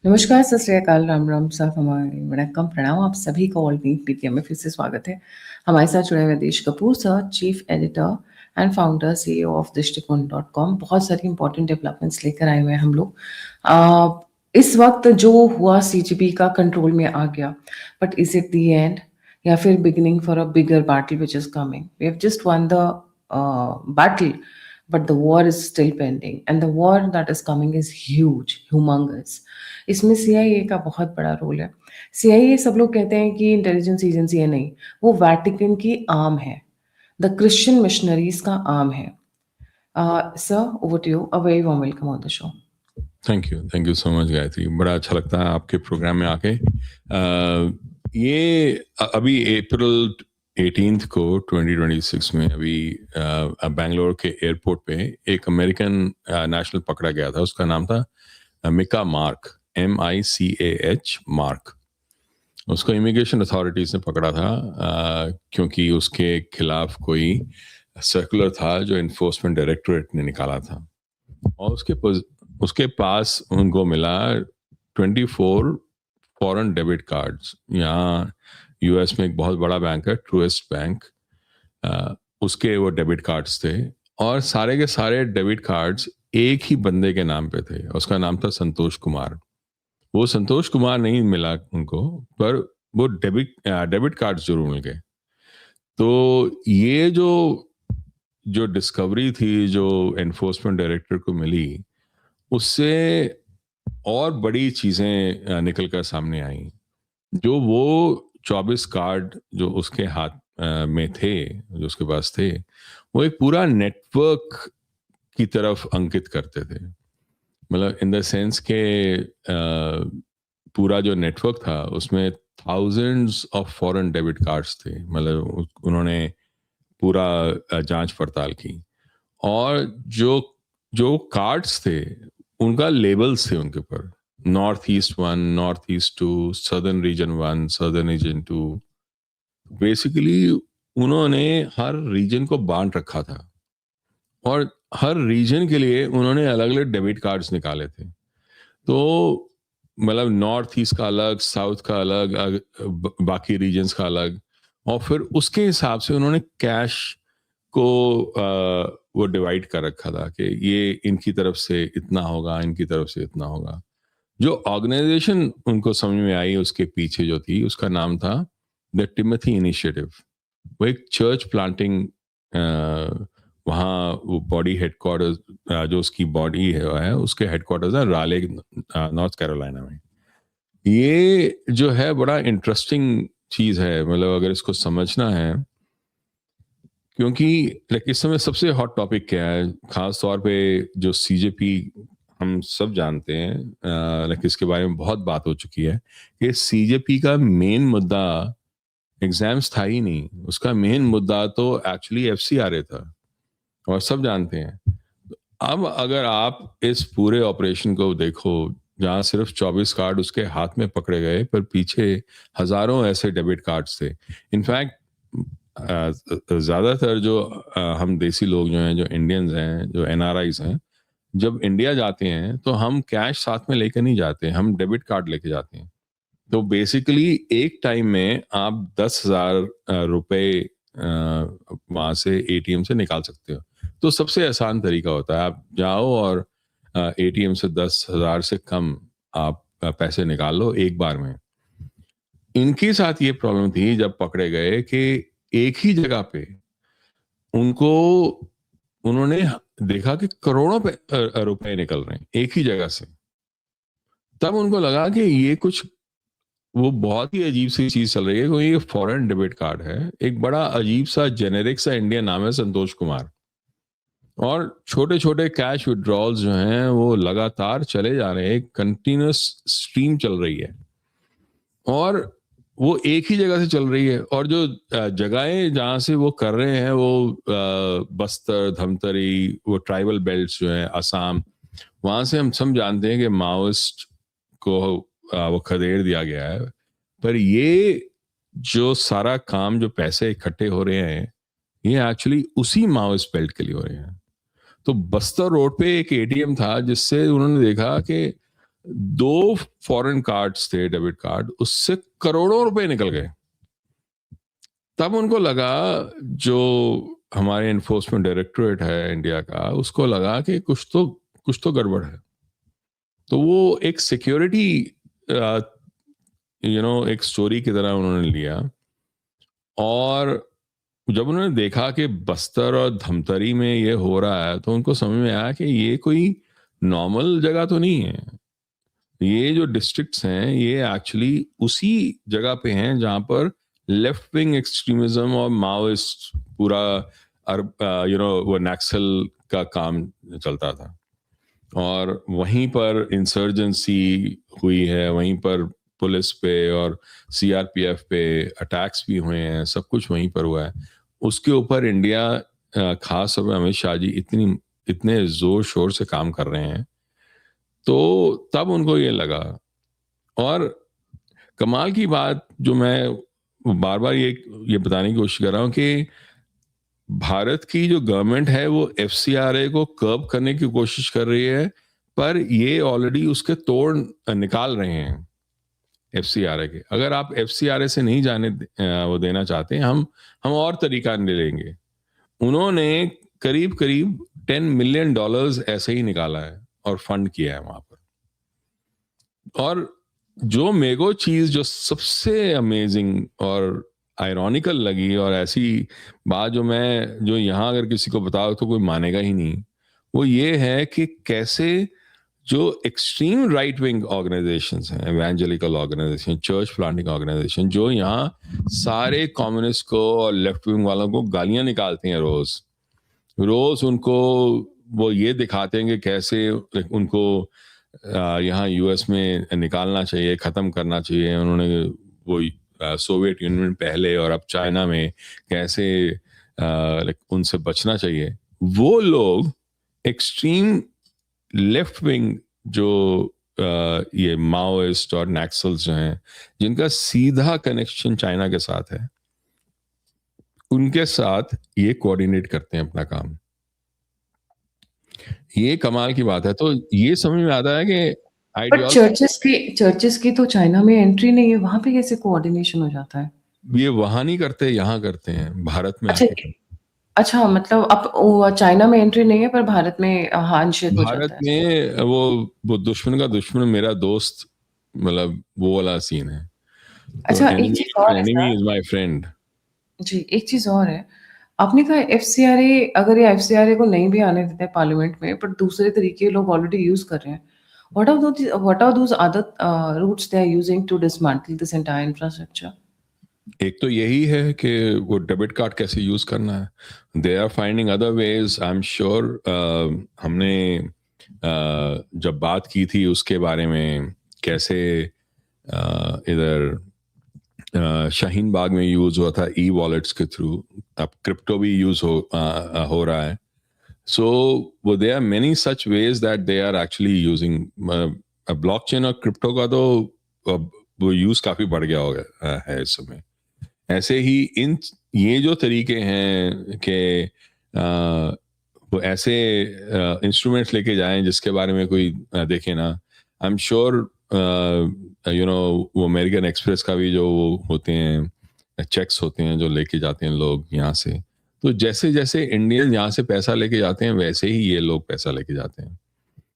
नमस्कार, सत श्री अकाल, राम राम, साहब वणक्कम, प्रणाम आप सभी को ऑल नीट पीटीएम में फिर से स्वागत है। हमारे साथ जुड़े हुए Desh Kapoor sir, chief editor and founder CEO of दृष्टिकोण.com। बहुत सारी इंपॉर्टेंट डेवलपमेंट्स लेकर आए हुए हैं हम लोग। इस वक्त जो हुआ सीजीपी का कंट्रोल में आ गया, but is it the end या फिर beginning for a bigger battle which is coming? We have just won the battle, but the war is still pending and the war that is coming is huge, humongous. इसमें CIA का बहुत बड़ा role है। CIA सब लोग कहते हैं कि इंटेलिजेंस एजेंसी है, नहीं, वो वैटिकन की आर्म है, द क्रिश्चियन मिशनरीज का आर्म है। Sir, over to you, a very warm welcome on the show. Thank you so much Gayatri, बड़ा अच्छा लगता है आपके प्रोग्राम में आके। ये अभी अप्रैल 18 को 2026 में अभी बेंगलोर के एयरपोर्ट पे एक अमेरिकन नेशनल पकड़ा गया था। उसका नाम था मिका मार्क, MICAH मार्क। उसको इमिग्रेशन अथॉरिटीज ने पकड़ा था क्योंकि उसके खिलाफ कोई सर्कुलर था जो इन्फोर्समेंट डायरेक्टोरेट ने निकाला था, और उसके पास उनको मिला 24 फॉरेन डेबिट कार्ड्स। यहाँ यूएस में एक बहुत बड़ा बैंक है, ट्रूएस्ट बैंक, उसके वो डेबिट कार्ड्स थे, और सारे के सारे डेबिट कार्ड्स एक ही बंदे के नाम पे थे। उसका नाम था संतोष कुमार। वो संतोष कुमार नहीं मिला उनको, पर वो डेबिट कार्ड्स जरूर मिल गए। तो ये जो डिस्कवरी थी, जो एनफोर्समेंट डायरेक्टर को मिली, उससे और बड़ी चीजें निकल कर सामने आई। जो वो 24 कार्ड जो उसके हाथ में थे, जो उसके पास थे, वो एक पूरा नेटवर्क की तरफ अंकित करते थे। मतलब इन द सेंस के पूरा जो नेटवर्क था उसमें thousands of foreign debit cards थे। मतलब उन्होंने पूरा जांच पड़ताल की, और जो जो कार्ड्स थे उनका लेबल्स थे उनके ऊपर, north east 1, north east 2, southern reason 1, southern reason 2। Basically उन्होंने हर रीजन को बांट रखा था, और हर रीजन के लिए उन्होंने अलग अलग डेबिट कार्ड्स निकाले थे। तो मतलब नॉर्थ ईस्ट का अलग, साउथ का अलग, बाकी रीजन्स का अलग, और फिर उसके हिसाब से उन्होंने कैश को वो डिवाइड कर रखा था कि ये इनकी तरफ से इतना होगा, इनकी तरफ से इतना होगा। जो ऑर्गेनाइजेशन उनको समझ में आई उसके पीछे जो थी, उसका नाम था द टिमोथी इनिशिएटिव। वो एक चर्च प्लांटिंग, वहाँ वो बॉडी हेडक्वार्टर्स, जो उसकी बॉडी है उसके हेडक्वार्टर्स है राले, नॉर्थ कैरोलिना में। ये जो है बड़ा इंटरेस्टिंग चीज है, मतलब अगर इसको समझना है, क्योंकि इस समय सबसे हॉट टॉपिक क्या है, खास तौर पे जो सीजेपी हम सब जानते हैं, इसके बारे में बहुत बात हो चुकी है कि सीजेपी का मेन मुद्दा एग्जाम्स था ही नहीं। उसका मेन मुद्दा तो एक्चुअली एफसीआरए था, और सब जानते हैं। अब अगर आप इस पूरे ऑपरेशन को देखो, जहां सिर्फ 24 कार्ड उसके हाथ में पकड़े गए, पर पीछे हजारों ऐसे डेबिट कार्ड्स थे। इनफैक्ट ज्यादातर जो हम देसी लोग जो हैं, जो इंडियंस हैं, जो एनआरआईज हैं, जब इंडिया जाते हैं तो हम कैश साथ में लेकर नहीं जाते, हम डेबिट कार्ड लेके जाते हैं। तो बेसिकली एक टाइम में आप 10,000 रुपए वहां से एटीएम से निकाल सकते हो। तो सबसे आसान तरीका होता है, आप जाओ और एटीएम से 10,000 से कम आप पैसे निकाल लो एक बार में। इनके साथ ये प्रॉब्लम थी जब पकड़े गए कि एक ही जगह पे उन्होंने देखा कि करोड़ों रुपए निकल रहे हैं एक ही जगह से। तब उनको लगा कि ये कुछ वो बहुत ही अजीब सी चीज चल रही है, क्योंकि ये फॉरेन डेबिट कार्ड है, एक बड़ा अजीब सा जेनेरिक सा इंडियन नाम है संतोष कुमार, और छोटे छोटे कैश विड्रॉल्स जो हैं वो लगातार चले जा रहे हैं, कंटिन्यूस स्ट्रीम चल रही है, और वो एक ही जगह से चल रही है। और जो जगहें जहां से वो कर रहे हैं, वो बस्तर, धमतरी, वो ट्राइबल बेल्ट्स जो है, असम, वहां से हम सब जानते हैं कि माओइस्ट को वो खदेड़ दिया गया है। पर ये जो सारा काम, जो पैसे इकट्ठे हो रहे हैं, ये एक्चुअली उसी माओइस्ट बेल्ट के लिए हो रहे हैं। तो बस्तर रोड पे एक एटीएम था जिससे उन्होंने देखा कि 2 फॉरेन कार्ड्स थे, डेबिट कार्ड, उससे करोड़ों रुपए निकल गए। तब उनको लगा, जो हमारे एनफोर्समेंट डायरेक्टरेट है इंडिया का, उसको लगा कि कुछ तो गड़बड़ है। तो वो एक सिक्योरिटी एक स्टोरी की तरह उन्होंने लिया, और जब उन्होंने देखा कि बस्तर और धमतरी में ये हो रहा है, तो उनको समझ में आया कि ये कोई नॉर्मल जगह तो नहीं है। ये जो डिस्ट्रिक्ट्स हैं, ये एक्चुअली उसी जगह पे हैं जहां पर लेफ्ट विंग एक्सट्रीमिज्म और माओइस्ट पूरा वो नक्सल का काम चलता था, और वहीं पर इंसर्जेंसी हुई है, वहीं पर पुलिस पे और सीआरपीएफ पे अटैक्स भी हुए हैं, सब कुछ वहीं पर हुआ है। उसके ऊपर इंडिया, खास तौर पर अमित शाह जी इतने जोर शोर से काम कर रहे हैं, तो तब उनको ये लगा। और कमाल की बात जो मैं बार बार ये बताने की कोशिश कर रहा हूँ कि भारत की जो गवर्नमेंट है वो एफसीआरए को कर्ब करने की कोशिश कर रही है, पर ये ऑलरेडी उसके तोड़ निकाल रहे हैं एफसीआरए के। अगर आप एफसीआरए से नहीं जाने वो देना चाहते, हम और तरीका ले लेंगे। उन्होंने करीब करीब $10 मिलियन ऐसे ही निकाला है और फंड किया है वहां पर। और जो मेगो चीज जो सबसे अमेजिंग और आयरॉनिकल लगी, और ऐसी बात जो यहाँ अगर किसी को बताओ तो कोई मानेगा ही नहीं, वो ये है कि कैसे जो एक्सट्रीम राइट विंग ऑर्गेनाइजेशंस हैं, evangelical organisation, church planting organisation, जो यहाँ सारे कम्युनिस्ट को और लेफ्ट विंग वालों को गालियां निकालती हैं रोज रोज, उनको वो ये दिखाते हैं कि कैसे उनको यहाँ यूएस में निकालना चाहिए, खत्म करना चाहिए। उन्होंने वो सोवियत यूनियन में पहले और अब चाइना में कैसे उनसे बचना चाहिए। वो लोग एक्सट्रीम लेफ्ट विंग जो ये माओइस्ट और नक्सल्स जो हैं, जिनका सीधा कनेक्शन चाइना के साथ है, उनके साथ ये कोऑर्डिनेट करते हैं अपना काम। ये कमाल की बात है। तो ये समझ में आता है कि बट चर्चेस की तो चाइना में एंट्री नहीं है, वहां पे कैसे कोऑर्डिनेशन हो जाता है? ये वहां नहीं करते, यहाँ करते हैं, भारत में अच्छा, आके करते हैं। अच्छा, मतलब अब चाइना में एंट्री नहीं है, पर भारत में हैंडशेक हो भारत जाता है। में वो दुश्मन का दुश्मन मेरा दोस्त, मतलब वो वाला सीन है। तो अच्छा, एक एनिमी चीज और है enemy sir. Is my friend. जी, एक चीज और है। आपने कहा एफसीआरए, अगर ये एफसीआरए को नहीं भी आने देते पार्लियामेंट में, पर दूसरे तरीके लोग ऑलरेडी यूज कर रहे हैं। What are those other routes they are using to dismantle this entire infrastructure? एक तो यही है कि वो डेबिट कार्ड कैसे यूज करना है। They are finding other ways, I am sure. हमने जब बात की थी उसके बारे में, कैसे इधर शाहीन बाग में यूज हुआ था ई वॉलेट्स के थ्रू, अब क्रिप्टो भी यूज हो रहा है। सो वो there are many such ways that they are actually using blockchain और क्रिप्टो का। तो वो यूज काफी बढ़ गया हो गया है इस समय। ऐसे ही ये जो तरीके हैं कि वो ऐसे इंस्ट्रूमेंट्स लेके जाएं जिसके बारे में कोई देखे ना। आई एम श्योर वो अमेरिकन एक्सप्रेस का भी जो होते हैं चेक्स होते हैं जो लेके जाते हैं लोग यहाँ से, तो जैसे जैसे इंडियन यहाँ से पैसा लेके जाते हैं वैसे ही ये लोग पैसा लेके जाते हैं।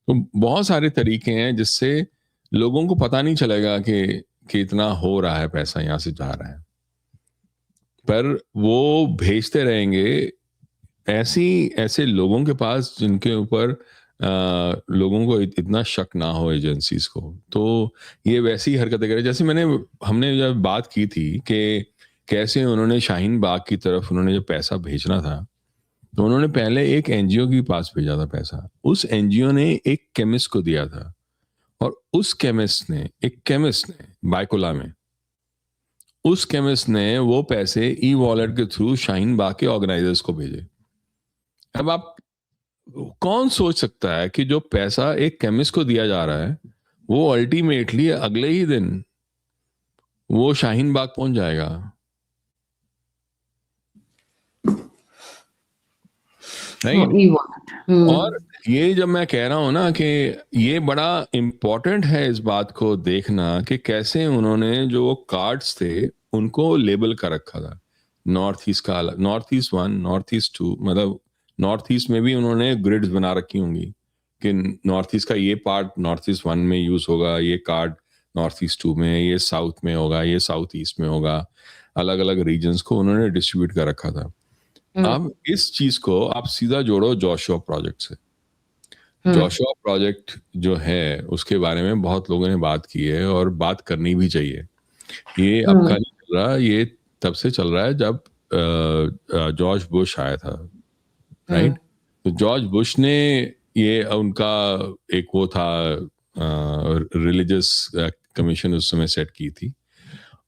तो बहुत सारे तरीके हैं जिससे लोगों को पता नहीं चलेगा कि इतना हो रहा है, पैसा यहाँ से जा रहा है, पर वो भेजते रहेंगे ऐसे लोगों के पास जिनके ऊपर लोगों को इतना शक ना हो एजेंसीज को। तो ये वैसी हरकतें करें, जैसे हमने जब बात की थी कि कैसे उन्होंने शाहीन बाग की तरफ उन्होंने जब पैसा भेजना था, तो उन्होंने पहले एक एनजीओ के पास भेजा था पैसा। उस एनजीओ ने एक केमिस्ट को दिया था, और उस केमिस्ट ने बायकुला में, उस केमिस्ट ने वो पैसे ई वॉलेट के थ्रू शाहीन बाग के ऑर्गेनाइजर्स को भेजे। अब आप, कौन सोच सकता है कि जो पैसा एक केमिस्ट को दिया जा रहा है वो अल्टीमेटली अगले ही दिन वो शाहीन बाग पहुंच जाएगा। राइट। ई-वॉलेट। और ये जब मैं कह रहा हूँ ना कि ये बड़ा इम्पोर्टेंट है इस बात को देखना कि कैसे उन्होंने जो कार्ड्स थे उनको लेबल कर रखा था। नॉर्थ ईस्ट का अलग, नॉर्थ ईस्ट 1, नॉर्थ ईस्ट 2, मतलब नॉर्थ ईस्ट में भी उन्होंने ग्रिड्स बना रखी होंगी कि नॉर्थ ईस्ट का ये पार्ट नॉर्थ ईस्ट 1 में यूज होगा, ये कार्ड नॉर्थ ईस्ट 2 में, ये साउथ में होगा, ये साउथ ईस्ट में होगा। अलग अलग रीजन्स को उन्होंने डिस्ट्रीब्यूट कर रखा था। अब इस चीज को आप सीधा जोड़ो जोशुआ प्रोजेक्ट से। जोशुआ प्रोजेक्ट जो है उसके बारे में बहुत लोगों ने बात की है और बात करनी भी चाहिए। ये अब का नहीं चल रहा, ये तब से चल रहा है जब जॉर्ज बुश आया था, राइट? तो जॉर्ज बुश ने ये उनका एक वो था रिलीजियस कमीशन उस समय सेट की थी।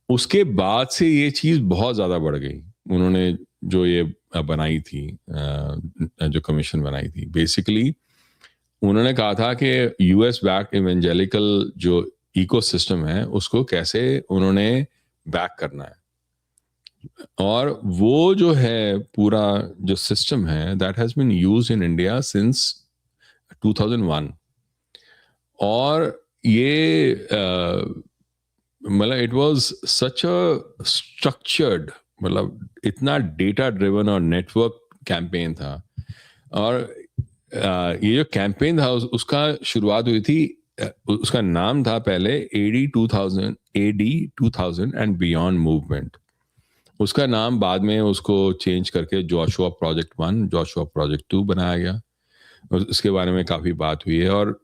उसके बाद से ये चीज बहुत ज्यादा बढ़ गई। उन्होंने जो ये बनाई थी, जो कमीशन बनाई थी, बेसिकली उन्होंने कहा था कि यूएस बैक इवेंजेलिकल जो इकोसिस्टम है उसको कैसे उन्होंने बैक करना है। और वो जो है पूरा जो सिस्टम है that has been used in India since 2001। और ये मतलब it was such a structured, मतलब इतना डेटा ड्रिवन और नेटवर्क कैंपेन था। और ये जो कैंपेन था उसका शुरुआत हुई थी, उसका नाम था पहले AD 2000 एंड बियॉन्ड मूवमेंट। उसका नाम बाद में उसको चेंज करके जोशुआ प्रोजेक्ट 1, जोशुआ प्रोजेक्ट 2 बनाया गया। और इसके बारे में काफी बात हुई है। और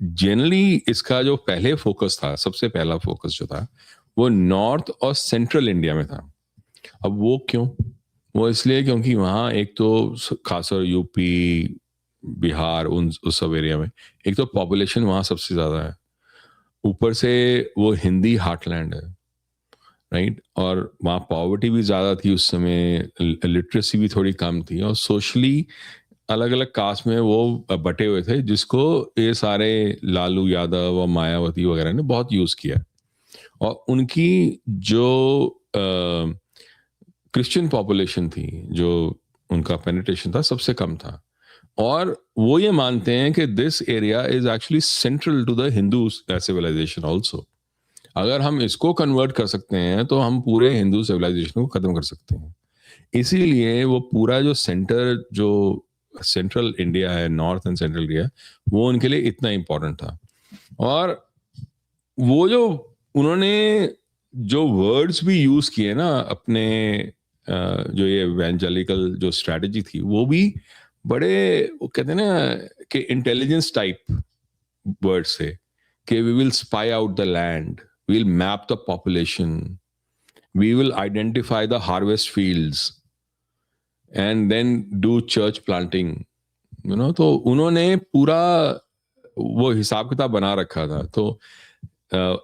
जनरली इसका जो पहले फोकस था, सबसे पहला फोकस जो था वो नॉर्थ और सेंट्रल इंडिया में था। अब वो क्यों? वो इसलिए क्योंकि वहाँ एक तो खासकर यूपी, बिहार, उस सब एरिया में एक तो पॉपुलेशन वहाँ सबसे ज्यादा है, ऊपर से वो हिंदी हार्टलैंड है, राइट? और वहाँ पॉवर्टी भी ज़्यादा थी उस समय, लिटरेसी भी थोड़ी कम थी, और सोशली अलग अलग कास्ट में वो बटे हुए थे, जिसको ये सारे लालू यादव और मायावती वगैरह ने बहुत यूज़ किया। और उनकी जो क्रिश्चियन पॉपुलेशन थी, जो उनका पेनिट्रेशन था सबसे कम था। और वो ये मानते हैं कि this area is actually central to the Hindu civilisation also. अगर हम इसको कन्वर्ट कर सकते हैं तो हम पूरे हिंदू सिविलाइजेशन को खत्म कर सकते हैं। इसीलिए वो पूरा जो सेंट्रल इंडिया है, नॉर्थ एंड सेंट्रल इंडिया, वो उनके लिए इतना इंपॉर्टेंट था। और वो जो उन्होंने जो वर्ड्स भी यूज किए ना अपने जो ये इवेंजेलिकल जो स्ट्रेटजी थी, वो भी बड़े, वो कहते हैं ना कि इंटेलिजेंस टाइप वर्ड्स थे कि we will spy out the land, we will map the population, we will identify the harvest fields and then do church planting, तो उन्होंने पूरा वो हिसाब किताब बना रखा था। तो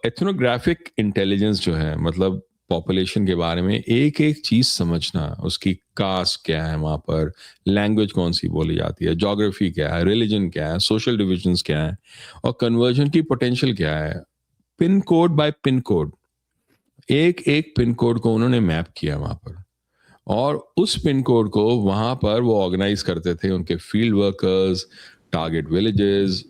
एथनोग्राफिक इंटेलिजेंस जो है, मतलब पॉपुलेशन के बारे में एक एक चीज समझना, उसकी कास्ट क्या है, वहां पर लैंग्वेज कौन सी बोली जाती है, ज्योग्राफी क्या है, रिलीजन क्या है, सोशल डिविजन्स क्या है, और कन्वर्जन की पोटेंशियल क्या है, pin code by pin code, एक एक पिन कोड को उन्होंने मैप किया वहां पर। और उस पिन कोड को वहां पर वो ऑर्गेनाइज करते थे, उनके फील्ड वर्कर्स, टारगेट विलेजेस,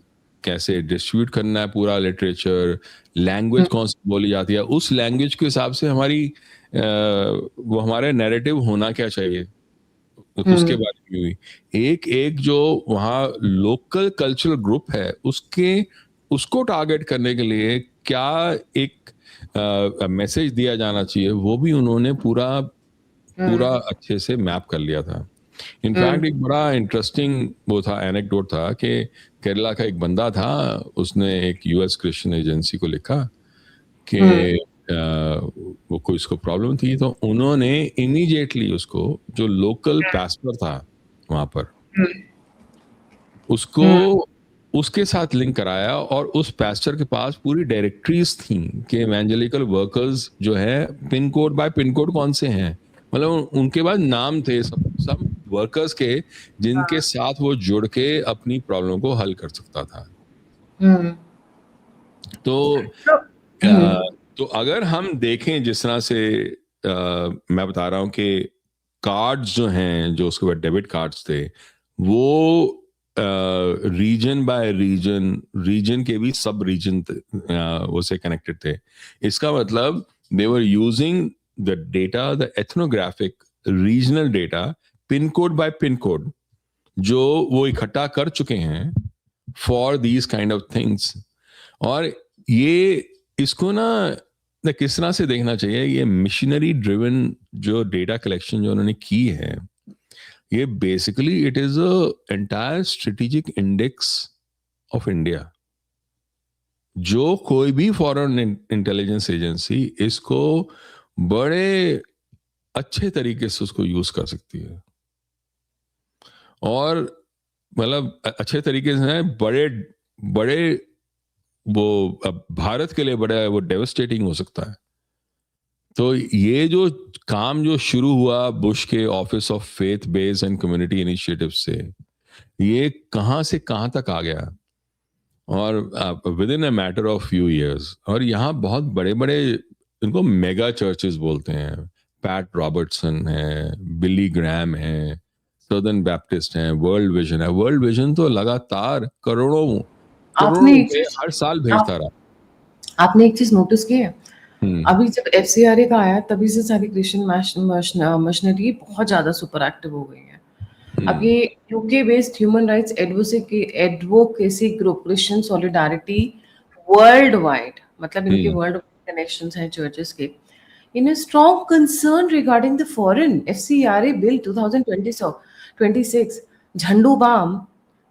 कैसे डिस्ट्रीब्यूट करना है पूरा लिटरेचर, लैंग्वेज कौन सी बोली जाती है, उस लैंग्वेज के हिसाब से वो हमारे नैरेटिव होना क्या चाहिए, तो उसके बारे में हुई। एक एक जो वहाँ लोकल कल्चरल ग्रुप है उसको टारगेट करने के लिए क्या एक मैसेज दिया जाना चाहिए, वो भी उन्होंने पूरा अच्छे से मैप कर लिया था। इनफैक्ट एक बड़ा इंटरेस्टिंग वो था, एनेक्डोट था कि केरला का एक बंदा था, उसने एक यूएस क्रिश्चियन एजेंसी को लिखा कि वो कोई उसको प्रॉब्लम थी, तो उन्होंने इमीडिएटली उसको, जो लोकल पास्टर था वहां पर, उसको उसके साथ लिंक कराया, और उस पास्टर के पास पूरी डायरेक्टरीज थी कि एवेंजेलिकल वर्कर्स जो है pin code by pin code कौन से हैं, मतलब उनके पास नाम थे सब वर्कर्स के, जिनके साथ वो जुड़ के अपनी प्रॉब्लम को हल कर सकता था। तो अगर हम देखें जिस तरह से मैं बता रहा हूं कि कार्ड्स जो हैं, जो उसके बाद डेबिट कार्ड्स थे, वो रीजन बाय रीजन के भी सब रीजन वो से कनेक्टेड थे. इसका मतलब they were using the data, the ethnographic regional data, pin code by pin code, जो वो इकट्ठा कर चुके हैं for these kind of things. और ये इसको ना किस तरह से देखना चाहिए, ये मिशनरी ड्रिवन जो डेटा कलेक्शन जो उन्होंने की है, ये basically it is a entire strategic index of India. जो कोई भी फॉरेन इंटेलिजेंस एजेंसी इसको बड़े अच्छे तरीके से उसको यूज कर सकती है. और मतलब अच्छे तरीके से है, बड़े बड़े वो भारत के लिए बड़ा वो डेवस्टेटिंग हो सकता है. तो ये जो काम जो शुरू हुआ बुश के office of faith based and community initiative से, ये कहां से कहां तक आ गया, और with in a matter of few years. और यहाँ बहुत बड़े बड़े, इनको मेगा चर्चेस बोलते हैं. पैट रॉबर्टसन है, बिली ग्रैम है, सर्दर्न बैप्टिस्ट है, वर्ल्ड विजन है. वर्ल्ड विजन तो लगातार करोड़ों आपने एक रुपए चीज हर साल भेजता रहा. आपने एक चीज नोटिस की है, अभी जब FCRA का आया तभी से सारी क्रिश्चियन मशीनरी बहुत ज्यादा सुपर एक्टिव हो गई है. अब ये UK based human rights advocacy group Christian solidarity world wide, मतलब इनके वर्ल्ड कनेक्शंस हैं चर्चेस के, in a strong concern regarding the foreign FCRA bill 2026 Jhandu balm.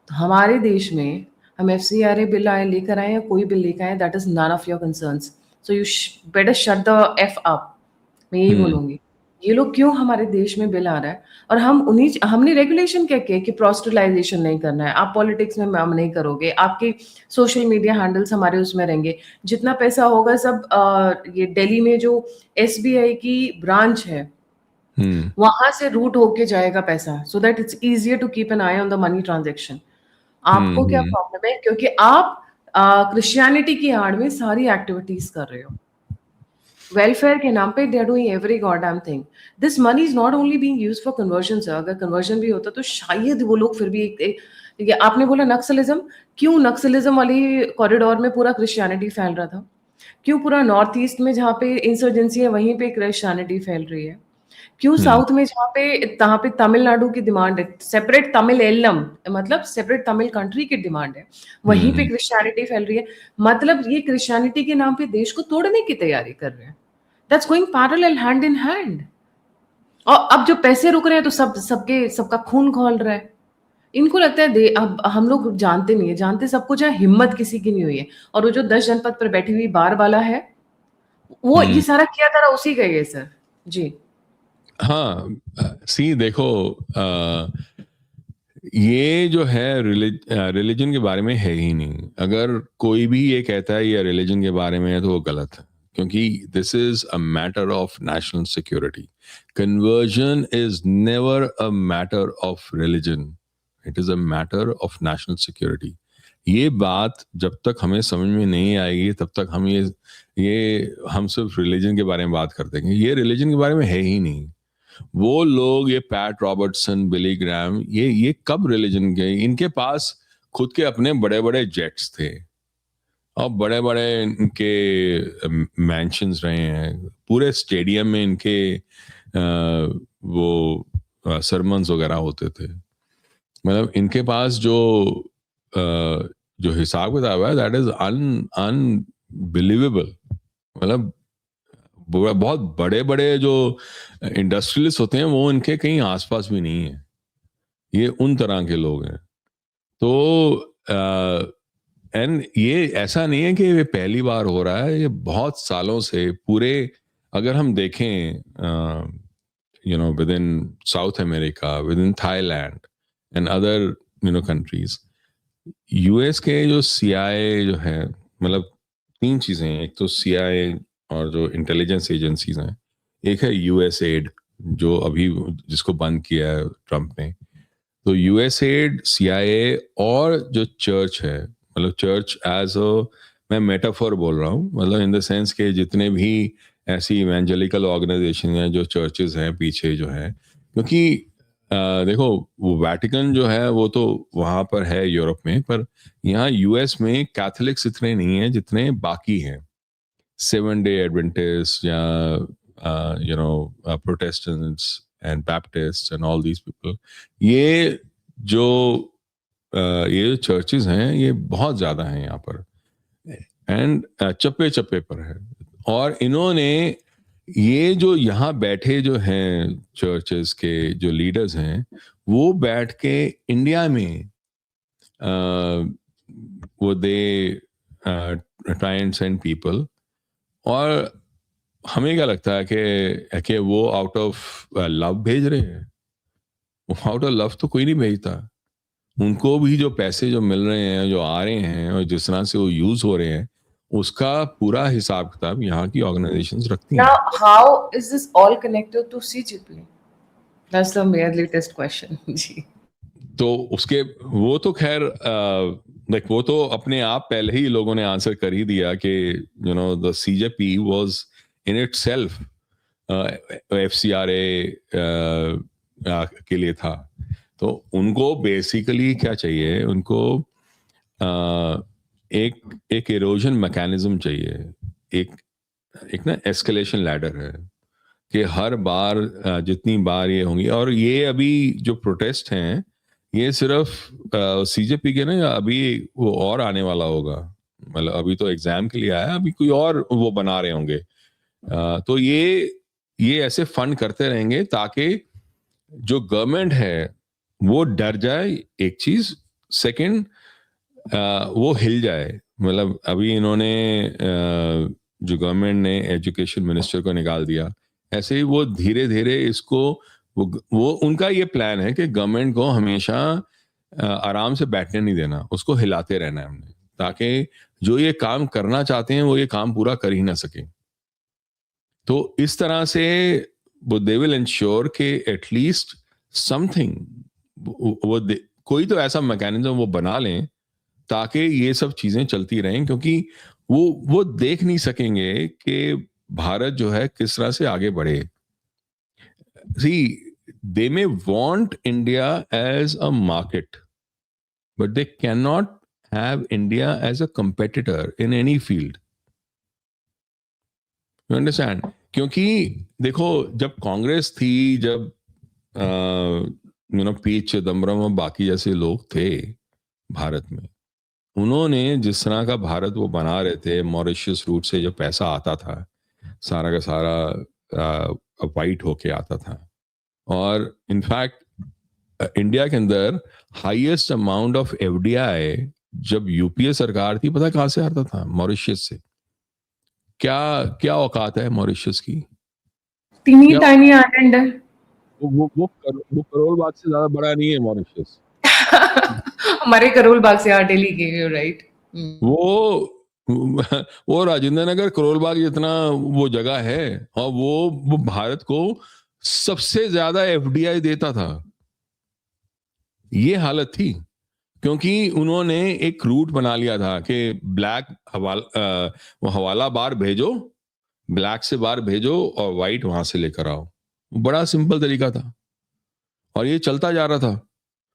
तो हमारे देश में हम FCRA बिल लेकर आए या कोई बिल लेकर आए, that is none of your concerns. So you better shut the F up. मैं यही बोलूंगी. ये लोग क्यों हमारे देश में बिल आ रहा है, और हमने रेगुलेशन क्या किया कि प्रोस्टिलाइजेशन नहीं करना है, आप पॉलिटिक्स में हम नहीं करोगे, आपके सोशल मीडिया हैंडल्स हमारे उसमें रहेंगे, जितना पैसा होगा सब ये दिल्ली में जो SBI की ब्रांच है वहां से रूट होके जाएगा पैसा, so that it's easier to keep an eye on the money transaction. आपको क्या प्रॉब्लम है, क्योंकि आप क्रिश्चियनिटी की आड़ में सारी एक्टिविटीज कर रहे हो. वेलफेयर के नाम पे they are doing every goddamn thing. This money is not only being used for conversion sir. अगर कन्वर्जन भी होता तो शायद वो लोग फिर भी ठीक है. आपने बोला नक्सलिज्म, क्यों नक्सलिज्म वाली कॉरिडोर में पूरा क्रिश्चियनिटी फैल रहा था? क्यों पूरा नॉर्थ ईस्ट में जहाँ पे इंसर्जेंसी है वहीं पे क्रिश्चियनिटी फैल रही है? क्यों साउथ में जहाँ पे तमिलनाडु की डिमांड है, सेपरेट तमिल एलम, मतलब सेपरेट तमिल कंट्री की डिमांड है, वहीं पे क्रिश्चियनिटी फैल रही है. मतलब ये क्रिश्चियनिटी के नाम पे देश को तोड़ने की तैयारी कर रहे हैं. That's going parallel, hand in hand. और अब जो पैसे रुक रहे हैं तो सबका खून खौल रहा है. इनको लगता है अब हम लोग जानते नहीं है, जानते सब कुछ है, हिम्मत किसी की नहीं हुई है. और वो जो 10 जनपद पर बैठी हुई बार वाला है, वो ये सारा किया था उसी का ये सर जी. हाँ, सी देखो, ये जो है रिलीजन के बारे में है ही नहीं. अगर कोई भी ये कहता है ये रिलीजन के बारे में है तो वो गलत है, क्योंकि this is a matter of national security. Conversion is never a matter of religion, it is a matter of national security. ये बात जब तक हमें समझ में नहीं आएगी तब तक हम सिर्फ रिलीजन के बारे में बात करते हैं. ये रिलीजन के बारे में है ही नहीं. वो लोग, ये पैट रॉबर्टसन, बिली ग्राम, ये कब रिलीजन के, इनके पास खुद के अपने बड़े बड़े जेट्स थे और बड़े बड़े इनके मैंशंस रहे हैं. पूरे स्टेडियम में इनके वो सरमन्स वगैरह होते थे. मतलब इनके पास जो हिसाब किताब है, दैट इज अनबिलीवेबल. मतलब बहुत बड़े बड़े जो इंडस्ट्रियलिस्ट होते हैं वो इनके कहीं आसपास भी नहीं है. ये उन तरह के लोग हैं. तो एंड ये ऐसा नहीं है कि ये पहली बार हो रहा है, ये बहुत सालों से पूरे, अगर हम देखें with in south America, with in Thailand and other countries, US के जो CIA जो है, मतलब 3 चीजें हैं. एक तो CIA और जो इंटेलिजेंस एजेंसीज हैं, एक है USAID जो अभी जिसको बंद किया है ट्रम्प ने. तो USAID, CIA और जो चर्च है, मतलब चर्च एज मैं मेटाफोर बोल रहा हूँ, मतलब इन द सेंस के जितने भी ऐसी इवेंजेलिकल ऑर्गेनाइजेशन हैं, जो चर्चेज हैं पीछे जो हैं, क्योंकि देखो वो वेटिकन जो है वो तो वहाँ पर है यूरोप में, पर यहाँ यूएस में कैथोलिक्स इतने नहीं हैं जितने बाकी हैं, 7 डे एडवेंटिस्ट या Protestants and Baptist and all these people, ये जो ये चर्चेज हैं ये बहुत ज़्यादा हैं यहाँ पर, एंड चप्पे चप्पे पर है। और इन्होंने ये जो यहाँ बैठे जो हैं चर्चेस के जो लीडर्स हैं, वो बैठ के इंडिया में वो they try and send people, और हमें क्या लगता है कि वो आउट ऑफ लव भेज रहे हैं? आउट ऑफ लव तो कोई नहीं भेजता। उनको भी जो पैसे जो मिल रहे हैं, जो आ रहे हैं, और जिस तरह से वो यूज हो रहे हैं, उसका पूरा हिसाब किताब यहाँ की ऑर्गेनाइजेशंस रखती हैं। Now, how is this all connected to CGP? That's the mere latest question. जी. तो उसके वो तो खैर लाइक वो तो अपने आप पहले ही लोगों ने आंसर कर ही दिया कि the CJP was in itself FCRA के लिए था। तो उनको बेसिकली क्या चाहिए, उनको एक इरोजन मैकेनिज्म चाहिए, एक ना एस्केलेशन लैडर है कि हर बार जितनी बार ये होंगी, और ये अभी जो प्रोटेस्ट हैं ये सिर्फ सीजेपी के ना, अभी वो और आने वाला होगा, मतलब अभी तो एग्जाम के लिए आया, अभी कोई और वो बना रहे होंगे। तो ये ऐसे फंड करते रहेंगे ताकि जो गवर्नमेंट है वो डर जाए, एक चीज। सेकंड, वो हिल जाए। मतलब अभी इन्होंने जो गवर्नमेंट ने एजुकेशन मिनिस्टर को निकाल दिया, ऐसे ही वो धीरे धीरे इसको वो उनका ये प्लान है कि गवर्नमेंट को हमेशा आराम से बैठने नहीं देना, उसको हिलाते रहना है हमने, ताकि जो ये काम करना चाहते हैं वो ये काम पूरा कर ही ना सके। तो इस तरह से वो दे विल इंश्योर कि एटलीस्ट समथिंग वो कोई तो ऐसा मैकेनिज्म वो बना लें ताकि ये सब चीजें चलती रहें, क्योंकि वो देख नहीं सकेंगे कि भारत जो है किस तरह से आगे बढ़े। See, they may want India as a market, but they cannot have India as a competitor in any field. You understand? क्योंकि देखो, जब कांग्रेस थी, जब पी चिदम्बरम और बाकी जैसे लोग थे भारत में, उन्होंने जिस तरह का भारत वो बना रहे थे, मॉरिशस रूट से जो पैसा आता था सारा का सारा वाइट होके आता था, और इनफैक्ट इंडिया के अंदर हाईएस्ट अमाउंट ऑफ एफडीआई जब यूपीए सरकार थी, पता कहां से आता था? मॉरिशस से। क्या औकात है मॉरिशस की? Teeny tiny island है। वो करोड़ बाग से ज्यादा बड़ा नहीं है मॉरिशस। हमारे करोल बाग से डेली के, राइट? वो राजेंद्र नगर करोल बाग जितना वो जगह है, और वो भारत को सबसे ज्यादा एफडीआई देता था। ये हालत थी क्योंकि उन्होंने एक रूट बना लिया था कि ब्लैक हवाला बार भेजो, ब्लैक से बार भेजो और व्हाइट वहां से लेकर आओ। बड़ा सिंपल तरीका था और ये चलता जा रहा था,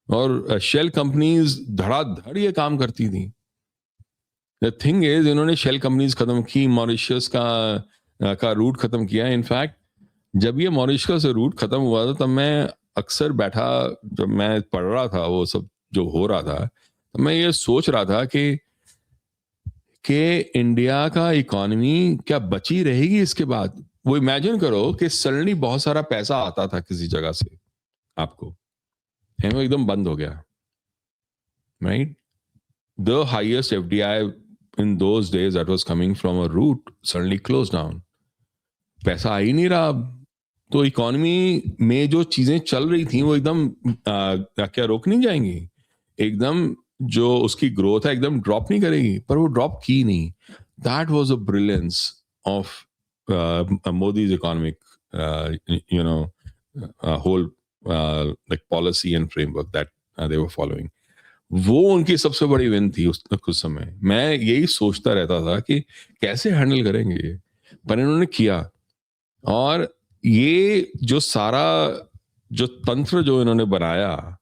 और शेल कंपनीज धड़ाधड़ ये काम करती थी। द थिंग इज, इन्होंने शेल कंपनीज खत्म की, मॉरिशस का रूट खत्म किया। इनफैक्ट जब ये मॉरिशस से रूट खत्म हुआ था, तब मैं अक्सर बैठा, जब मैं पढ़ रहा था वो सब जो हो रहा था, तो मैं ये सोच रहा था कि इंडिया का इकोनॉमी क्या बची रहेगी इसके बाद। वो इमेजिन करो कि सडनली बहुत सारा पैसा आता था किसी जगह से आपको, वो एकदम बंद हो गया, right? The highest FDI in those days that was coming from a route suddenly closed down. पैसा आ ही नहीं रहा अब। तो इकोनॉमी में जो चीजें चल रही थी वो एकदम क्या रोक नहीं जाएंगी? एकदम जो उसकी ग्रोथ है एकदम ड्रॉप नहीं करेगी, पर वो ड्रॉप की नहीं। That was a brilliance of Modi's economic whole like policy and framework that they were following. वो उनकी सबसे बड़ी विन थी कुछ समय। मैं यही सोचता रहता था कि कैसे हैंडल करेंगे ये, पर इन्होंने किया। और ये जो सारा जो तंत्र जो इन्होंने बनाया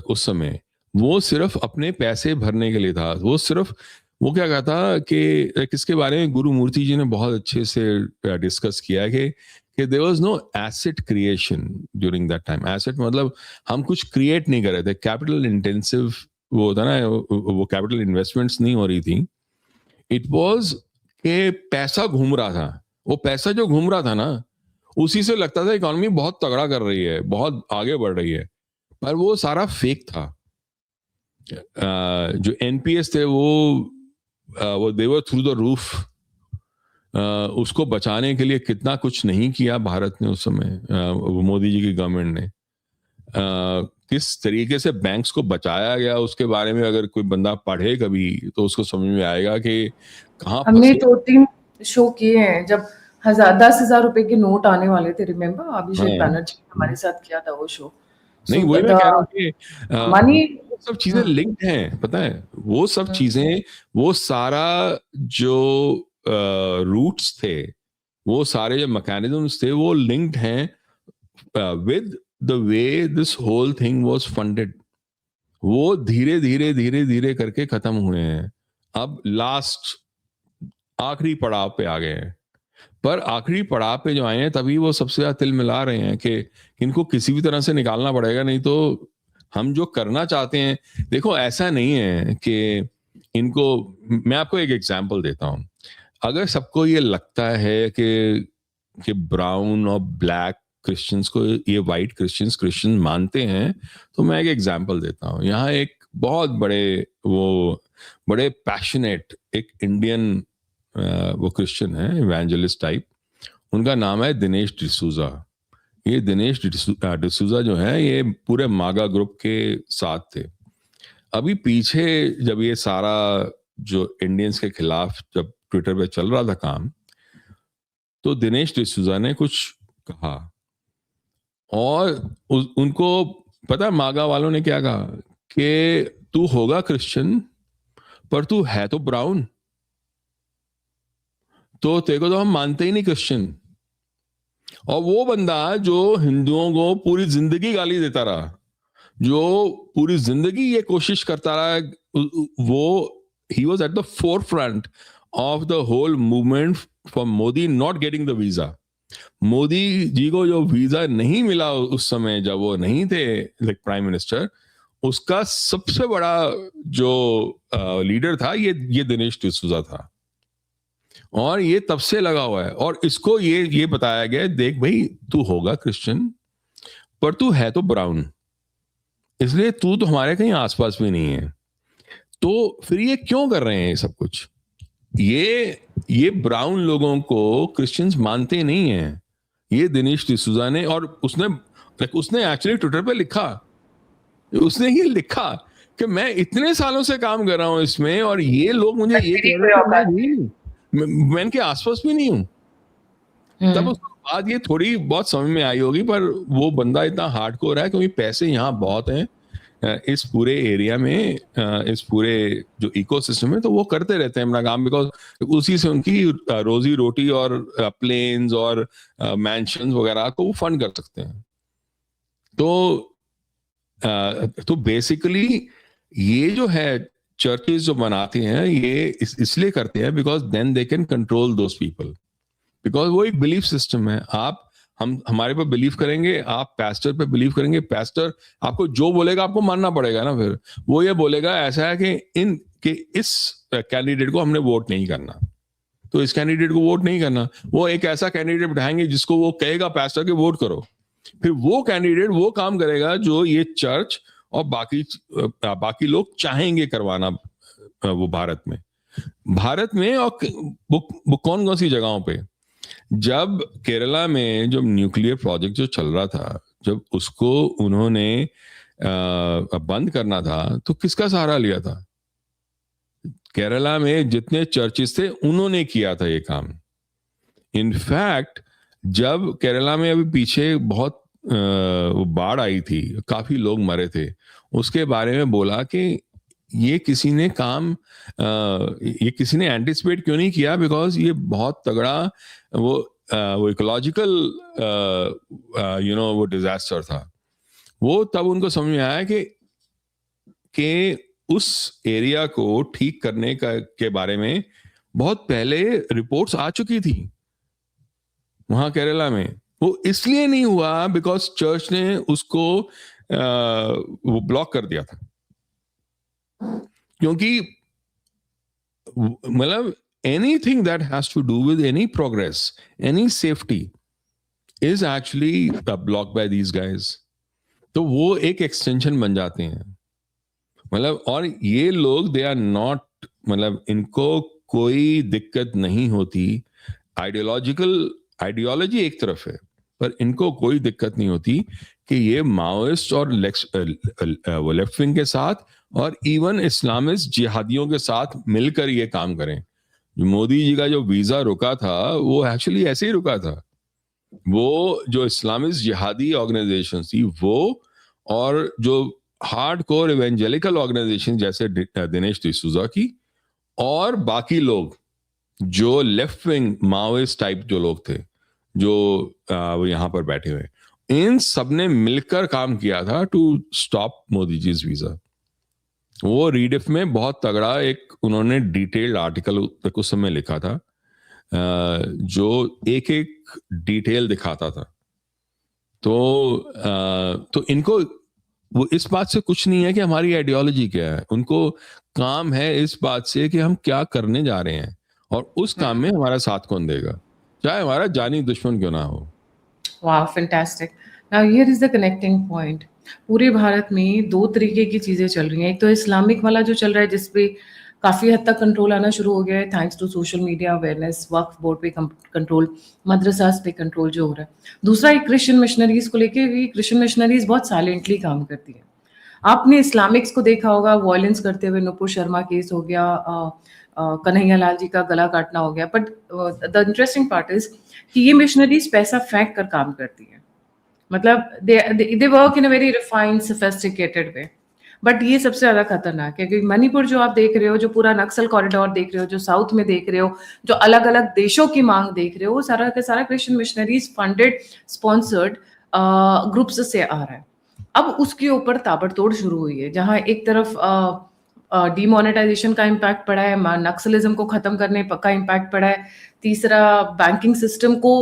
उस समय, वो सिर्फ अपने पैसे भरने के लिए था। वो क्या कहा था कि किसके बारे में गुरुमूर्ति जी ने बहुत अच्छे से डिस्कस किया कि there was no asset creation during that time. Asset मतलब हम कुछ क्रिएट नहीं कर रहे थे, कैपिटल इंटेंसिव वो होता ना, वो कैपिटल इन्वेस्टमेंट्स नहीं हो रही थी। इट वाज कि पैसा घूम रहा था, वो पैसा जो घूम रहा था ना, उसी से लगता था इकोनॉमी बहुत तगड़ा कर रही है, बहुत आगे बढ़ रही है, पर वो सारा फेक था। जो एनपीएस थे वो देवर थ्रू द रूफ। उसको बचाने के लिए कितना कुछ नहीं किया भारत ने उस समय, मोदी जी की गवर्नमेंट ने। किस तरीके से बैंक्स को बचाया गया उसके बारे में अगर कोई बंदा पढ़े कभी तो उसको समझ में आएगा कि कहाँ हमने फंसे। 2-3 शो किए हैं जब 10,000 रुपए के नोट आने वाले थे, रिमेम्बर अभिषेक हाँ, बैनर्जी ने हमारे साथ किया था वो शो। नहीं सो वही मैं द कह रहा हूँ कि मनी वो सब चीजें लिंक्ड हैं, पता है, वो सब चीजें, वो सारा जो रूट्स थे, वो सारे जो मैकेनिज्म्स थे, वो लिंक्ड हैं with the way this whole thing was funded. वो धीरे धीरे धीरे धीरे करके खत्म हुए हैं। अब लास्ट आखिरी पड़ाव पे आ गए हैं, पर आखिरी पड़ाव पे जो आए हैं तभी वो सबसे ज्यादा तिल मिला रहे हैं कि इनको किसी भी तरह से निकालना पड़ेगा, नहीं तो हम जो करना चाहते हैं, देखो ऐसा नहीं है कि इनको, मैं आपको एक एग्जांपल देता हूं। अगर सबको ये लगता है कि ब्राउन और ब्लैक क्रिश्चियंस को ये वाइट क्रिश्चियन मानते हैं, तो मैं एक एग्जांपल देता हूं। यहाँ एक बहुत बड़े पैशनेट एक इंडियन वो क्रिश्चियन है, इवेंजलिस्ट टाइप, उनका नाम है दिनेश डिसूजा। ये दिनेश डिसूजा जो है, ये पूरे मागा ग्रुप के साथ थे। अभी पीछे जब ये सारा जो इंडियंस के खिलाफ जब ट्विटर पे चल रहा था काम, तो दिनेश डिसूजा ने कुछ कहा और उनको पता है मागा वालों ने क्या कहा कि तू होगा क्रिश्चियन पर तू है तो ब्राउन, तो तेरे को तो हम मानते ही नहीं क्रिश्चियन। और वो बंदा जो हिंदुओं को पूरी जिंदगी गाली देता रहा, जो पूरी जिंदगी ये कोशिश करता रहा, वो he was at the forefront of the whole movement for Modi not getting the visa. Modi ji को जो वीजा नहीं मिला उस समय जब वो नहीं थे लाइक प्राइम मिनिस्टर, उसका सबसे बड़ा जो लीडर था ये दिनेश डिसूजा था। और ये तब से लगा हुआ है, और इसको ये बताया गया, देख भाई तू होगा क्रिश्चियन पर तू है तो ब्राउन, इसलिए तू तो हमारे कहीं आसपास भी नहीं है। तो फिर ये क्यों कर रहे हैं ये सब कुछ? ये ब्राउन लोगों को क्रिश्चियंस मानते नहीं हैं। ये दिनेश डिसूजा ने, और उसने एक्चुअली ट्विटर पे लिखा, उसने ये लिखा कि मैं इतने सालों से काम कर रहा हूं इसमें और ये लोग मुझे ये कह रहे हैं मैं इनके आसपास भी नहीं हूं। तब उसके बाद ये थोड़ी बहुत समझ में आई होगी, पर वो बंदा इतना हार्डकोर है क्योंकि पैसे यहाँ बहुत हैं इस पूरे एरिया में, इस पूरे जो इकोसिस्टम है, तो वो करते रहते हैं अपना काम, बिकॉज उसी से उनकी रोजी रोटी और प्लेन्स और मैंशंस वगैरह को वो फंड कर सकते हैं। तो बेसिकली ये जो है चर्चेस जो बनाते हैं ये इसलिए करते हैं because then they can control those people, because वो एक बिलीफ सिस्टम है। आप हमारे पे बिलीव करेंगे, आप पैस्टर पे बिलीव करेंगे, पैस्टर आपको जो बोलेगा आपको मानना पड़ेगा ना। फिर वो ये बोलेगा ऐसा है कि इस कैंडिडेट को हमने वोट नहीं करना, तो इस कैंडिडेट को वोट नहीं करना। वो एक ऐसा कैंडिडेट बिठाएंगे जिसको वो कहेगा पैस्टर के वोट करो, फिर वो कैंडिडेट वो काम करेगा जो ये चर्च और बाकी लोग चाहेंगे करवाना वो भारत में। और वो कौन सी जगहों पे, जब केरला में जब न्यूक्लियर प्रोजेक्ट जो चल रहा था, जब उसको उन्होंने बंद करना था, तो किसका सहारा लिया था? केरला में जितने चर्चेस थे उन्होंने किया था ये काम। इनफैक्ट जब केरला में अभी पीछे बहुत बाढ़ आई थी, काफी लोग मरे थे, उसके बारे में बोला कि ये किसी ने एंटिसिपेट क्यों नहीं किया, बिकॉज ये बहुत तगड़ा वो वो इकोलॉजिकल वो डिजास्टर था, वो तब उनको समझ में आया कि उस एरिया को ठीक करने के बारे में बहुत पहले रिपोर्ट्स आ चुकी थी वहां केरला में। वो इसलिए नहीं हुआ बिकॉज चर्च ने उसको वो ब्लॉक कर दिया था, क्योंकि मतलब anything that has to do with any progress, any safety is actually block by these guys. तो वो एक एक्सटेंशन बन जाते हैं, मतलब। और ये लोग दे आर नॉट, मतलब इनको कोई दिक्कत नहीं होती। आइडियोलॉजी एक तरफ है, पर इनको कोई दिक्कत नहीं होती कि ये माओइस्ट और लेफ्ट विंग के साथ और इवन इस्लामिस्ट जिहादियों के साथ मिलकर ये काम करें। मोदी जी का जो वीजा रुका था वो एक्चुअली ऐसे ही रुका था। वो जो इस्लामिस्ट जिहादी ऑर्गेनाइजेशन थी वो, और जो हार्ड कोर इवेंजेलिकल ऑर्गेनाइजेशन जैसे दिनेश डिसूजा की, और बाकी लोग जो लेफ्ट विंग माओइस्ट टाइप जो लोग थे जो वो यहाँ पर बैठे हुए, इन सब ने मिलकर काम किया था to stop Modi ji visa. वो रीडिफ में बहुत तगड़ा एक उन्होंने डिटेल्ड आर्टिकल उस समय लिखा था, जो एक एक डिटेल दिखाता था। तो इनको वो इस बात से कुछ नहीं है कि हमारी आइडियोलॉजी क्या है, उनको काम है इस बात से कि हम क्या करने जा रहे हैं और उस काम में हमारा साथ कौन देगा, चाहे हमारा जानी दुश्मन क्यों ना हो। वाह, fantastic. Now here is the connecting point. पूरे भारत में दो तरीके की चीजें चल रही हैं। एक तो इस्लामिक वाला जो चल रहा है, जिसपे काफी हद तक कंट्रोल आना शुरू हो गया है thanks to social media awareness, Waqf board पे कंट्रोल, मदरसास पे कंट्रोल जो हो रहा है। दूसरा एक क्रिश्चियन मिशनरीज को लेके भी, क्रिश्चियन मिशनरीज बहुत साइलेंटली काम करती है। आपने इस्लामिक्स को देखा होगा वायलेंस करते हुए, नुपुर शर्मा केस हो गया, कन्हैया लाल जी का गला काटना हो गया। But the interesting part is कि ये मिशनरीज पैसा फेंक कर काम करती है, मतलब they work in a very refined sophisticated way. But ये सबसे ज्यादा खतरनाक है, क्योंकि मणिपुर जो आप देख रहे हो, जो पूरा नक्सल कॉरिडोर देख रहे हो, जो साउथ में देख रहे हो, जो अलग अलग देशों की मांग देख रहे हो, वो सारा का सारा Christian missionaries funded sponsored groups से आ रहा है। अब उसके ऊपर ताबड़तोड़ शुरू हुई है, जहां एक तरफ डिमोनेटाइजेशन का इम्पैक्ट पड़ा है, नक्सलिज्म को खत्म करने का इम्पैक्ट पड़ा है, तीसरा बैंकिंग सिस्टम को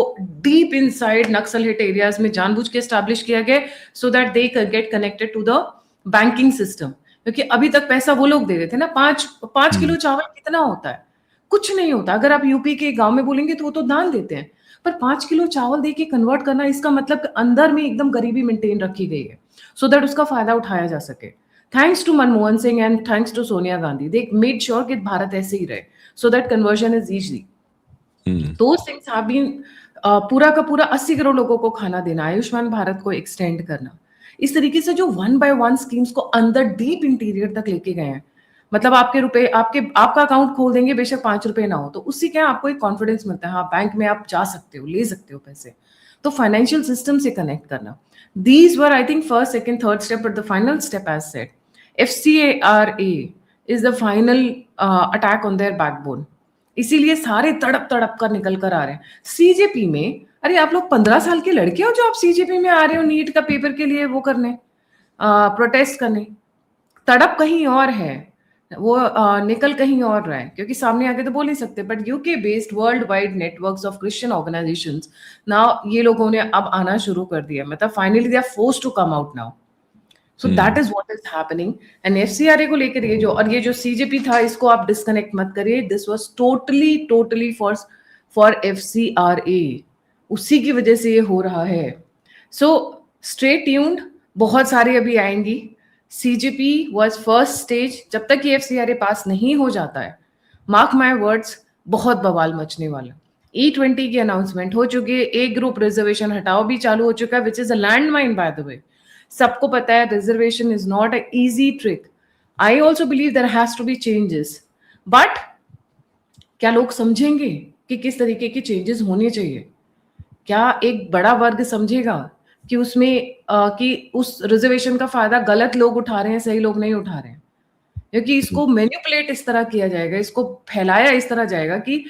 deep inside Naxal hit areas में जानबूझ के एस्टैब्लिश किया गया so that they get connected to the banking system. क्योंकि अभी तक पैसा वो लोग दे रहे थे ना। 5 किलो चावल कितना होता है? कुछ नहीं होता। अगर आप यूपी के गांव में बोलेंगे तो वो तो दान देते हैं, पर 5 किलो चावल दे के कन्वर्ट करना, इसका मतलब अंदर में एकदम गरीबी मेंटेन रखी गई है सो दैट उसका फायदा उठाया जा सके। Thanks to Manmohan Singh and thanks to Sonia Gandhi, they made sure कि भारत ऐसे ही रहे so that conversion is easy. Those things have been पूरा का पूरा 80 करोड़ लोगों को खाना देना, आयुष्मान भारत को एक्सटेंड करना, इस तरीके से जो 1 by 1 स्कीम्स को अंदर डीप इंटीरियर तक लेके गए हैं। मतलब आपके रुपए, आपका अकाउंट खोल देंगे, बेशक 5 रुपए ना हो, तो उससे क्या आपको एक कॉन्फिडेंस मिलता है, हाँ बैंक में आप जा सकते हो, ले सकते हो पैसे। तो फाइनेंशियल सिस्टम से कनेक्ट करना, these were I think first, second, third step, but the final step as said, FCRA is the final attack on their backbone। इसीलिए सारे तड़प तड़प कर निकल कर आ रहे हैं सीजेपी में। अरे आप लोग 15 साल के लड़के हो जो आप सीजेपी में आ रहे हो नीट का पेपर के लिए वो करने, प्रोटेस्ट करने। तड़प कहीं और है, वो निकल कहीं और रहा है, क्योंकि सामने आके तो बोल नहीं सकते। But UK based world wide networks of Christian organisations now, ये लोगों ने अब आना शुरू कर दिया, मतलब finally they are forced to come out now. So that is what is happening. And FCRA को लेकर ये जो, और ये जो सीजेपी था, इसको आप डिस्कनेक्ट मत करिए। This was totally for FCRA, उसी की वजह से ये हो रहा है। सो स्टे ट्यून्ड, बहुत सारे अभी आएंगी। सीजेपी वाज फर्स्ट स्टेज, जब तक ये एफसीआरए पास नहीं हो जाता है, मार्क माय वर्ड्स, बहुत बवाल मचने वाला। E20 की अनाउंसमेंट हो चुकी है, ए ग्रुप रिजर्वेशन हटाओ भी चालू हो चुका है, which is a land mine by the way. सबको पता है reservation is not a easy trick. I also believe there has to be changes, but क्या लोग समझेंगे कि किस तरीके की चेंजेस होने चाहिए? क्या एक बड़ा वर्ग समझेगा कि उसमें कि उस रिजर्वेशन का फायदा गलत लोग उठा रहे हैं, सही लोग नहीं उठा रहे हैं? क्योंकि इसको मैनिपुलेट इस तरह किया जाएगा, इसको फैलाया इस तरह जाएगा कि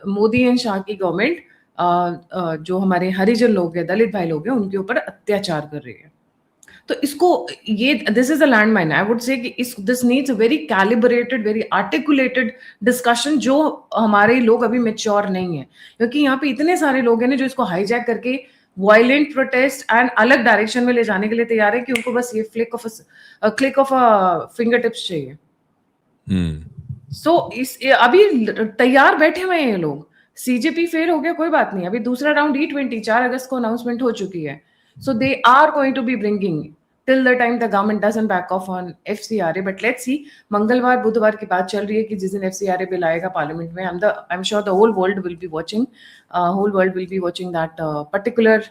मोदी एंड शाह की गवर्नमेंट जो हमारे हरिजन लोग हैं, दलित भाई लोग हैं, उनके ऊपर अत्याचार कर रही है। तो इसको ये this is a land mine. I would say कि इस this needs a very calibrated, very articulated discussion, जो हमारे लोग अभी मेच्योर नहीं है, क्योंकि यहाँ पे इतने सारे लोग हैं ना जो इसको हाईजैक करके वायलेंट प्रोटेस्ट एंड अलग डायरेक्शन में ले जाने के लिए तैयार है, कि उनको बस ये click of a finger tips चाहिए। सो अभी तैयार बैठे हुए हैं ये लोग। सीजेपी फेल हो गया, कोई बात नहीं, अभी दूसरा राउंड E20 4 अगस्त को अनाउंसमेंट हो चुकी है। So they are going to be bringing till the time the government doesn't back off on FCRA, but let's see. मंगलवार बुधवार की बात चल रही है कि जिस दिन FCRA बिल आएगा पार्लियामेंट में, I am sure the whole world will be watching that particular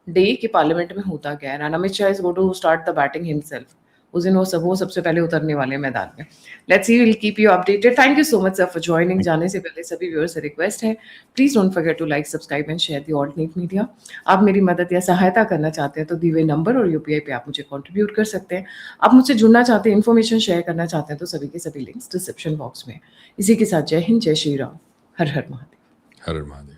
day कि पार्लियामेंट में होता क्या है। And Amit Shah is go to start the batting himself. उस दिन वो सबसे पहले उतरने वाले मैदान में। Let's see, will keep you updated. Thank you so much sir for joining. जाने से पहले सभी व्यूअर्स से रिक्वेस्ट है, please don't forget to like, subscribe and share the alternate media. आप मेरी मदद या सहायता करना चाहते हैं तो दिए हुए नंबर और UPI पे आप मुझे कंट्रीब्यूट कर सकते हैं। आप मुझसे जुड़ना चाहते हैं, इन्फॉर्मेशन शेयर करना चाहते हैं, तो सभी के सभी लिंक्स डिस्क्रिप्शन बॉक्स में। इसी के साथ जय हिंद, जय श्री राम, हर हर महादेव। हर हर महादेव।